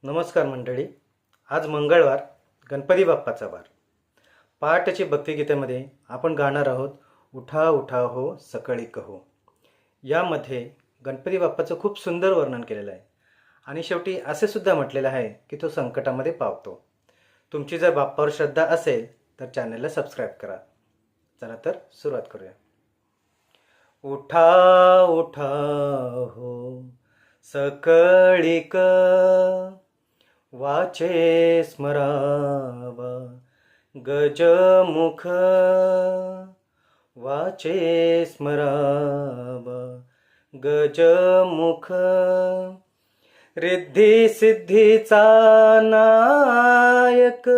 नमस्कार मंडळी. आज मंगळवार, गणपती बाप्पाचा वार. पहाटेची भक्तिगीतेमध्ये आपण गाणार आहोत उठा उठा हो सकळी कहो. यामध्ये गणपती बाप्पाचं खूप सुंदर वर्णन केलेलं आहे आणि शेवटी असे सुद्धा म्हटलेलं आहे की तो संकटामध्ये पावतो. तुमची जर बाप्पावर श्रद्धा असेल तर चॅनलला सबस्क्राईब करा. चला तर सुरुवात करूया. उठा उठा हो सकळीक, वाचे स्मरावा गजमुख, वाचे स्मरावा गजमुख. रिद्धी सिद्धीचा नायक,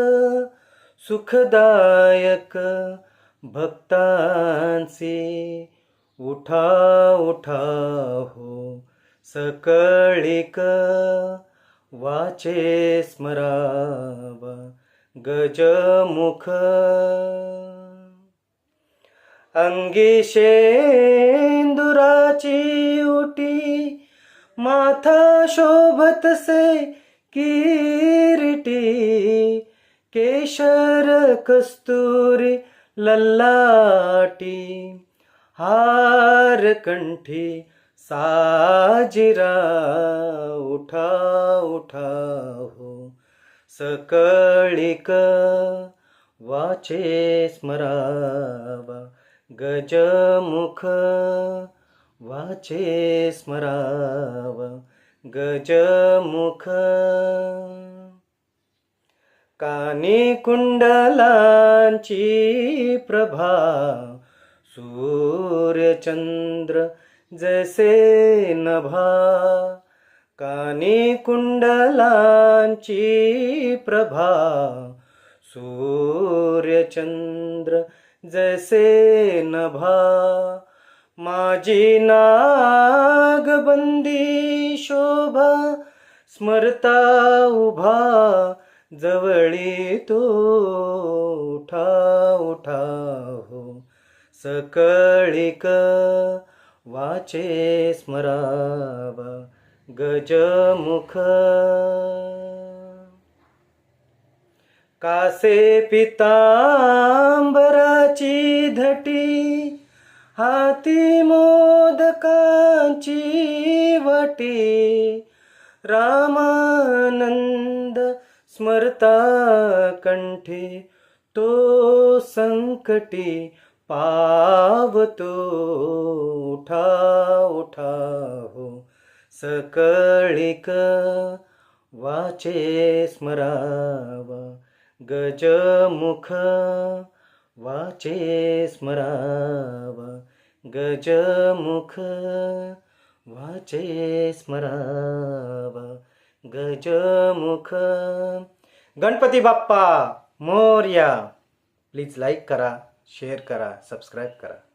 सुखदायक भक्तांसी. उठा उठा हो सकळीक, वाचे स्मरावा गजमुख. अंगी शेंदुराची उटी, माथा शोभतसे किरीटी. केशर कस्तुरी ललाटी, हार कंठी साजिरा. उठा उठा हो सकळीक, वाचे स्मरावा गजमुख, वाचे स्मरावा गजमुख. कानी कुंडलांची प्रभा, सूर्यचंद्र जैसे नभा. कानी कुंडलांची प्रभा, सूर्यचंद्र जैसे नभा. माझी नागबंदी शोभा, स्मरता उभा जवळी तो. उठा उठा हो सकळीक, वाचे स्मरावा गजमुख. कासे पितांबराची धटी, हाती मोदकांची वाटी. रामानंद स्मरता कंठी, तो संकटी पावतो. उठा उठा हो सकळीक, वाचे स्मरावा गजमुख, वाचे स्मरावा गजमुख, वाचे स्मरावा गजमुख. गणपती बाप्पा मोरया. प्लीज लाईक करा, शेअर करा, सबस्क्राईब करा.